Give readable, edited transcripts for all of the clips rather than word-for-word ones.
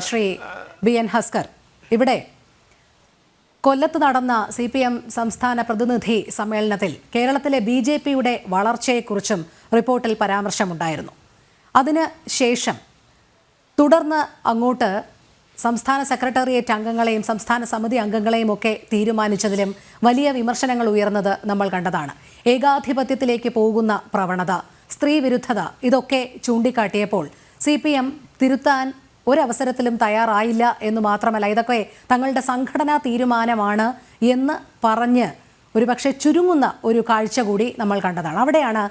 Shri BN Haskar. ഇവിടെ കൊല്ലത്ത് നടന്ന CPM സംസ്ഥാന പ്രതിനിധി സമ്മേളനത്തിൽ കേരളത്തിലെ BJPയുടെ വളർച്ചയെക്കുറിച്ചും റിപ്പോർട്ടിൽ പരാമർശമുണ്ടായിരുന്നു. അതിന് ശേഷം തുടർന്ന് അങ്ങോട്ട് സംസ്ഥാന സെക്രട്ടേറിയറ്റ് അംഗങ്ങളെയും സംസ്ഥാന സമിതി അംഗങ്ങളെയും ഒക്കെ തീരുമാനിച്ചതിലും വലിയ വിമർശനങ്ങൾ ഉയർന്നത് നമ്മൾ കണ്ടതാണ്. ഏകാധിപത്യത്തിലേക്ക് പോകുന്ന പ്രവണത, സ്ത്രീ വിരുദ്ധത ഇതൊക്കെ ചൂണ്ടിക്കാട്ടിയപ്പോൾ CPM തിരുത്താൻ ഒരവസരത്തിലും തയ്യാറായില്ല എന്ന് മാത്രമല്ല, ഇതൊക്കെ തങ്ങളുടെ സംഘടനാ തീരുമാനമാണ് എന്ന് പറഞ്ഞ് ഒരുപക്ഷെ ചുരുങ്ങുന്ന ഒരു കാഴ്ച കൂടി നമ്മൾ കണ്ടതാണ്. അവിടെയാണ്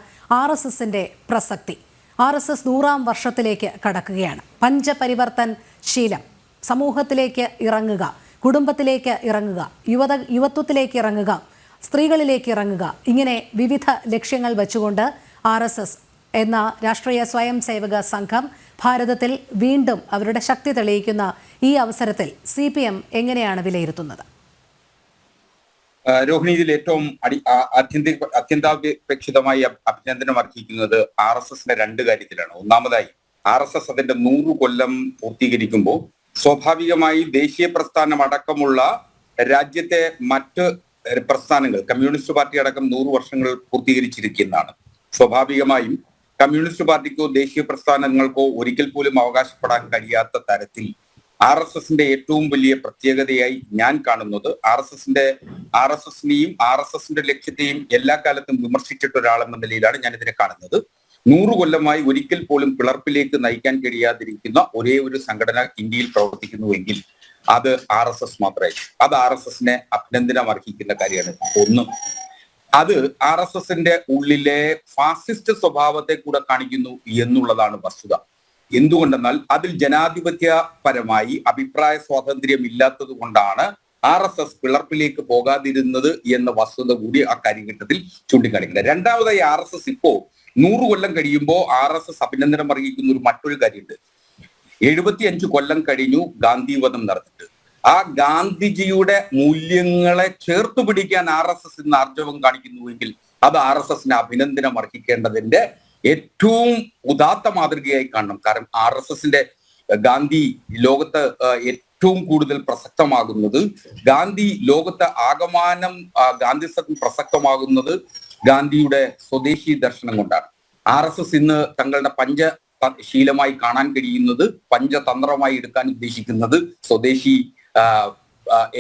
RSSന്റെ പ്രസക്തി. RSS 100ാം വർഷത്തിലേക്ക് കടക്കുകയാണ്. പഞ്ചപരിവർത്തൻ ശീലം, സമൂഹത്തിലേക്ക് ഇറങ്ങുക, കുടുംബത്തിലേക്ക് ഇറങ്ങുക, യുവത്വത്തിലേക്ക് ഇറങ്ങുക, സ്ത്രീകളിലേക്ക് ഇറങ്ങുക, ഇങ്ങനെ വിവിധ ലക്ഷ്യങ്ങൾ വെച്ചുകൊണ്ട് RSS എന്ന രാഷ്ട്രീയ സ്വയം സേവക സംഘം ഭാരതത്തിൽ വീണ്ടും അവരുടെ ശക്തി തെളിയിക്കുന്ന ഈ അവസരത്തിൽ CPM എങ്ങനെയാണ് വിലയിരുത്തുന്നത്? രോഹിണി, ഇതിൽ ഏറ്റവും അത്യന്താപേക്ഷിതമായി അഭിനന്ദനം അർഹിക്കുന്നത് RSSന്റെ രണ്ട് കാര്യത്തിലാണ്. ഒന്നാമതായി, RSS അതിന്റെ 100 കൊല്ലം പൂർത്തീകരിക്കുമ്പോൾ സ്വാഭാവികമായി ദേശീയ പ്രസ്ഥാനം അടക്കമുള്ള രാജ്യത്തെ മറ്റ് പ്രസ്ഥാനങ്ങൾ, കമ്മ്യൂണിസ്റ്റ് പാർട്ടി അടക്കം 100 വർഷങ്ങൾ പൂർത്തീകരിച്ചിരിക്കുന്നതാണ്. സ്വാഭാവികമായും കമ്മ്യൂണിസ്റ്റ് പാർട്ടിക്കോ ദേശീയ പ്രസ്ഥാനങ്ങൾക്കോ ഒരിക്കൽ പോലും അവകാശപ്പെടാൻ കഴിയാത്ത തരത്തിൽ RSSന്റെ ഏറ്റവും വലിയ പ്രത്യേകതയായി ഞാൻ കാണുന്നത് RSSനെയും RSSന്റെ ലക്ഷ്യത്തെയും എല്ലാ കാലത്തും വിമർശിച്ചിട്ട ഒരാളെന്ന നിലയിലാണ് ഞാൻ ഇതിനെ കാണുന്നത്. 100 കൊല്ലമായി ഒരിക്കൽ പോലും പിളർപ്പിലേക്ക് നയിക്കാൻ കഴിയാതിരിക്കുന്ന ഒരേ ഒരു സംഘടന ഇന്ത്യയിൽ പ്രവർത്തിക്കുന്നുവെങ്കിൽ അത് RSS മാത്രമായി. അത് RSSനെ അഭിനന്ദനം അർഹിക്കുന്ന കാര്യമാണ്. ഒന്ന്, അത് RSSന്റെ ഉള്ളിലെ ഫാസിസ്റ്റ് സ്വഭാവത്തെ കൂടെ കാണിക്കുന്നു എന്നുള്ളതാണ് വസ്തുത. എന്തുകൊണ്ടെന്നാൽ അതിൽ ജനാധിപത്യപരമായി അഭിപ്രായ സ്വാതന്ത്ര്യം ഇല്ലാത്തത് കൊണ്ടാണ് RSS പിളർപ്പിലേക്ക് പോകാതിരുന്നത് എന്ന വസ്തുത കൂടി ആ കാര്യഘട്ടത്തിൽ ചൂണ്ടിക്കാണിക്കുന്നത്. രണ്ടാമതായി, RSS ഇപ്പോ 100 കൊല്ലം കഴിയുമ്പോൾ RSS അഭിനന്ദനം അർഹിക്കുന്ന ഒരു മറ്റൊരു കാര്യമുണ്ട്. 75 കൊല്ലം കഴിഞ്ഞു ഗാന്ധിവധം നടന്നിട്ട്. ആ ഗാന്ധിജിയുടെ മൂല്യങ്ങളെ ചേർത്തു പിടിക്കാൻ RSS ഇന്ന് ആർജവം കാണിക്കുന്നുവെങ്കിൽ അത് RSSനെ അഭിനന്ദനം അർഹിക്കേണ്ടതിന്റെ ഏറ്റവും ഉദാത്ത മാതൃകയായി കാണണം. കാരണം RSSന്റെ ഗാന്ധി ലോകത്ത് ഏറ്റവും കൂടുതൽ പ്രസക്തമാകുന്നത്, ഗാന്ധി ലോകത്ത് ആകമാനം ഗാന്ധിസത്വം പ്രസക്തമാകുന്നത് ഗാന്ധിയുടെ സ്വദേശി ദർശനം കൊണ്ടാണ്. RSS ഇന്ന് തങ്ങളുടെ പഞ്ചശീലമായി കാണാൻ കഴിയുന്നത്, പഞ്ചതന്ത്രമായി എടുക്കാൻ ഉദ്ദേശിക്കുന്നത് സ്വദേശി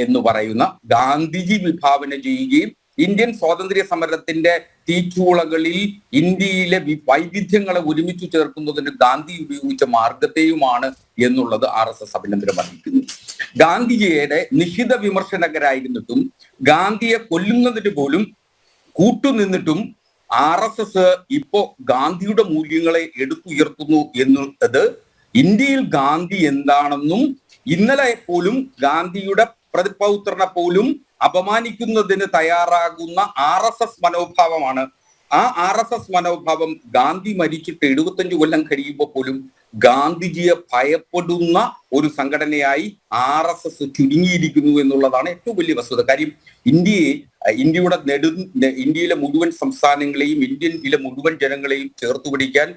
എന്ന് പറയുന്ന ഗാന്ധിജി വിഭാവന ചെയ്യുകയും ഇന്ത്യൻ സ്വാതന്ത്ര്യ സമരത്തിന്റെ തീച്ചൂളകളിൽ ഇന്ത്യയിലെ വൈവിധ്യങ്ങളെ ഒരുമിച്ച് ചേർക്കുന്നതിന് ഗാന്ധി ഉപയോഗിച്ച മാർഗത്തെയുമാണ് എന്നുള്ളത് RSS അഭിനന്ദനം അർഹിക്കുന്നു. ഗാന്ധിജിയുടെ നിശിത വിമർശകരായിരുന്നിട്ടും ഗാന്ധിയെ കൊല്ലുന്നതിന് പോലും കൂട്ടുനിന്നിട്ടും RSS ഇപ്പോ ഗാന്ധിയുടെ മൂല്യങ്ങളെ എടുത്തുയർത്തുന്നു എന്നുള്ളത് ഇന്ത്യയിൽ ഗാന്ധി എന്താണെന്നും ഇന്നലെ പോലും ഗാന്ധിയുടെ പ്രതിപൗത്രനെ പോലും അപമാനിക്കുന്നതിന് തയ്യാറാകുന്ന RSS മനോഭാവമാണ്. ആ RSS മനോഭാവം ഗാന്ധി മരിച്ചിട്ട് 75 കൊല്ലം കഴിയുമ്പോൾ പോലും ഗാന്ധിജിയെ ഭയപ്പെടുന്ന ഒരു സംഘടനയായി RSS ചുരുങ്ങിയിരിക്കുന്നു എന്നുള്ളതാണ് ഏറ്റവും വലിയ വസ്തുത. കാര്യം ഇന്ത്യയിലെ മുഴുവൻ സംസ്ഥാനങ്ങളെയും ഇന്ത്യയിലെ മുഴുവൻ ജനങ്ങളെയും ചേർത്ത് പിടിക്കാൻ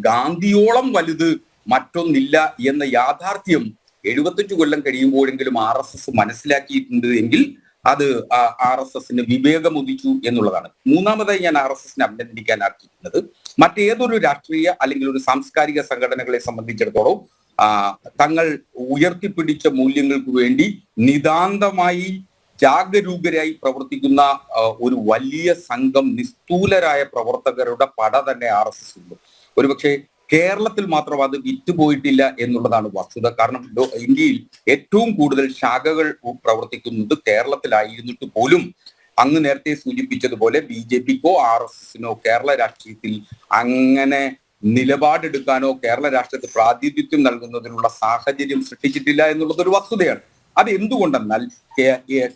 ഗാന്ധിയോളം വലുത് മറ്റൊന്നില്ല എന്ന യാഥാർത്ഥ്യം 75 കൊല്ലം കഴിയുമ്പോഴെങ്കിലും RSS മനസ്സിലാക്കിയിട്ടുണ്ട് എങ്കിൽ അത് RSSന് വിവേകമുദിച്ചു എന്നുള്ളതാണ്. മൂന്നാമതായി ഞാൻ RSSനെ അഭിനന്ദിക്കാൻ ആഗ്രഹിക്കുന്നത്, മറ്റേതൊരു രാഷ്ട്രീയ അല്ലെങ്കിൽ ഒരു സാംസ്കാരിക സംഘടനകളെ സംബന്ധിച്ചിടത്തോളം തങ്ങൾ ഉയർത്തിപ്പിടിച്ച മൂല്യങ്ങൾക്ക് വേണ്ടി നിതാന്തമായി ജാഗരൂകരായി പ്രവർത്തിക്കുന്ന ഒരു വലിയ സംഘം നിസ്തൂലരായ പ്രവർത്തകരുടെ പട തന്നെ RSS ഉണ്ട്. ഒരുപക്ഷെ കേരളത്തിൽ മാത്രം അത് വിറ്റുപോയിട്ടില്ല എന്നുള്ളതാണ് വസ്തുത. കാരണം ഇന്ത്യയിൽ ഏറ്റവും കൂടുതൽ ശാഖകൾ പ്രവർത്തിക്കുന്നത് കേരളത്തിലായിരുന്നിട്ട് പോലും അങ്ങ് നേരത്തെ സൂചിപ്പിച്ചതുപോലെ BJPക്കോ RSSനോ കേരള രാഷ്ട്രീയത്തിൽ അങ്ങനെ നിലപാടെടുക്കാനോ കേരള രാഷ്ട്രീയത്തിൽ പ്രാതിനിധ്യം നൽകുന്നതിനുള്ള സാഹചര്യം സൃഷ്ടിച്ചിട്ടില്ല എന്നുള്ളത് ഒരു വസ്തുതയാണ്. അത് എന്തുകൊണ്ടെന്നാൽ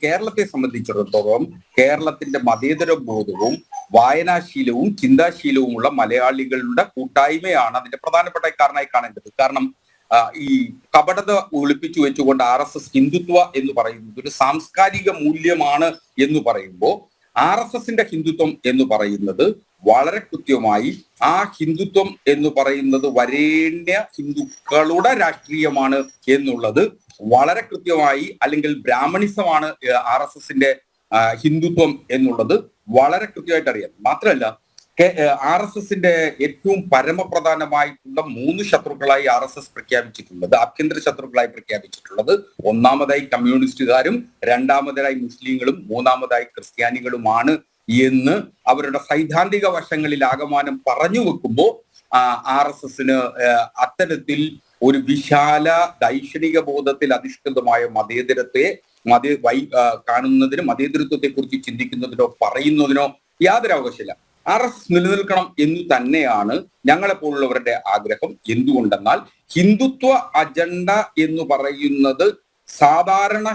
കേരളത്തെ സംബന്ധിച്ചിടത്തോളം കേരളത്തിന്റെ മതേതര ബോധവും വായനാശീലവും ചിന്താശീലവുമുള്ള മലയാളികളുടെ കൂട്ടായ്മയാണ് അതിന്റെ പ്രധാനപ്പെട്ട കാരണമായി കാണേണ്ടത്. കാരണം ഈ കപടത ഒളിപ്പിച്ചു വെച്ചുകൊണ്ട് RSS ഹിന്ദുത്വ എന്ന് പറയുന്നത് ഒരു സാംസ്കാരിക മൂല്യമാണ് എന്ന് പറയുമ്പോൾ RSSന്റെ ഹിന്ദുത്വം എന്ന് പറയുന്നത് വളരെ കൃത്യമായി ആ ഹിന്ദുത്വം എന്ന് പറയുന്നത് വരേണ്യ ഹിന്ദുക്കളുടെ രാഷ്ട്രീയമാണ് എന്നുള്ളത് വളരെ കൃത്യമായി, അല്ലെങ്കിൽ ബ്രാഹ്മണിസമാണ് RSSന്റെ ഹിന്ദുത്വം എന്നുള്ളത് വളരെ കൃത്യമായിട്ട് അറിയാം. മാത്രമല്ല RSSന്റെ ഏറ്റവും പരമപ്രധാനമായിട്ടുള്ള 3 ശത്രുക്കളായി RSS പ്രഖ്യാപിച്ചിട്ടുള്ളത്, ആഭ്യന്തര ശത്രുക്കളായി പ്രഖ്യാപിച്ചിട്ടുള്ളത്, ഒന്നാമതായി കമ്മ്യൂണിസ്റ്റുകാരും, രണ്ടാമതായി മുസ്ലിങ്ങളും, മൂന്നാമതായി ക്രിസ്ത്യാനികളുമാണ് എന്ന് അവരുടെ സൈദ്ധാന്തിക വശങ്ങളിൽ ആകമാനം പറഞ്ഞു വെക്കുമ്പോൾ RSSന് അത്തരത്തിൽ ഒരു വിശാല ദൈക്ഷണിക ബോധത്തിൽ അധിഷ്ഠിതമായ മതേതരത്തെ കാണുന്നതിന്, മതേതരത്വത്തെ കുറിച്ച് ചിന്തിക്കുന്നതിനോ പറയുന്നതിനോ യാതൊരു ആവശ്യമില്ല. RSS നിലനിൽക്കണം എന്ന് തന്നെയാണ് ഞങ്ങളെപ്പോലുള്ളവരുടെ ആഗ്രഹം. എന്തുകൊണ്ടെന്നാൽ ഹിന്ദുത്വ അജണ്ട എന്ന് പറയുന്നത് സാധാരണ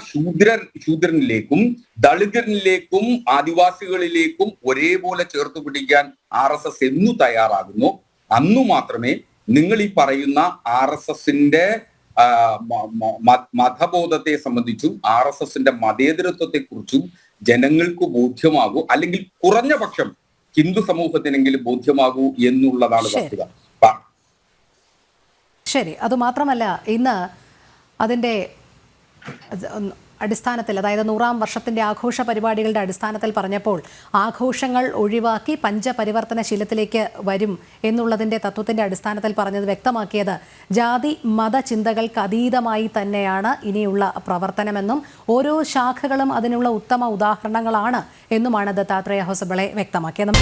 ശൂദ്രനിലേക്കും ദളിതരിലേക്കും ആദിവാസികളിലേക്കും ഒരേപോലെ ചേർത്ത് പിടിക്കാൻ RSS എന്നു തയ്യാറാകുന്നു, അന്നു മാത്രമേ നിങ്ങൾ ഈ പറയുന്ന RSSന്റെ മതബോധത്തെ സംബന്ധിച്ചും RSSന്റെ മതേതരത്വത്തെ കുറിച്ചും ജനങ്ങൾക്ക് ബോധ്യമാകൂ, അല്ലെങ്കിൽ കുറഞ്ഞ പക്ഷം ഹിന്ദു സമൂഹത്തിനെങ്കിലും ബോധ്യമാകൂ എന്നുള്ളതാണ് വസ്തുത. ശരി, അതുമാത്രമല്ല ഇന്ന് അതിൻ്റെ അടിസ്ഥാനത്തിൽ, അതായത് 100-ാം വർഷത്തിൻ്റെ ആഘോഷ പരിപാടികളുടെ അടിസ്ഥാനത്തിൽ പറഞ്ഞപ്പോൾ ആഘോഷങ്ങൾ ഒഴിവാക്കി പഞ്ചപരിവർത്തനശീലത്തിലേക്ക് വരും എന്നുള്ളതിൻ്റെ തത്വത്തിൻ്റെ അടിസ്ഥാനത്തിൽ പറഞ്ഞത് വ്യക്തമാക്കിയത് ജാതി മത ചിന്തകൾക്ക് അതീതമായി തന്നെയാണ് ഇനിയുള്ള പ്രവർത്തനമെന്നും ഓരോ ശാഖകളും അതിനുള്ള ഉത്തമ ഉദാഹരണങ്ങളാണ് എന്നുമാണ് ദത്താത്രേയ ഹൊസബളെ വ്യക്തമാക്കിയത്.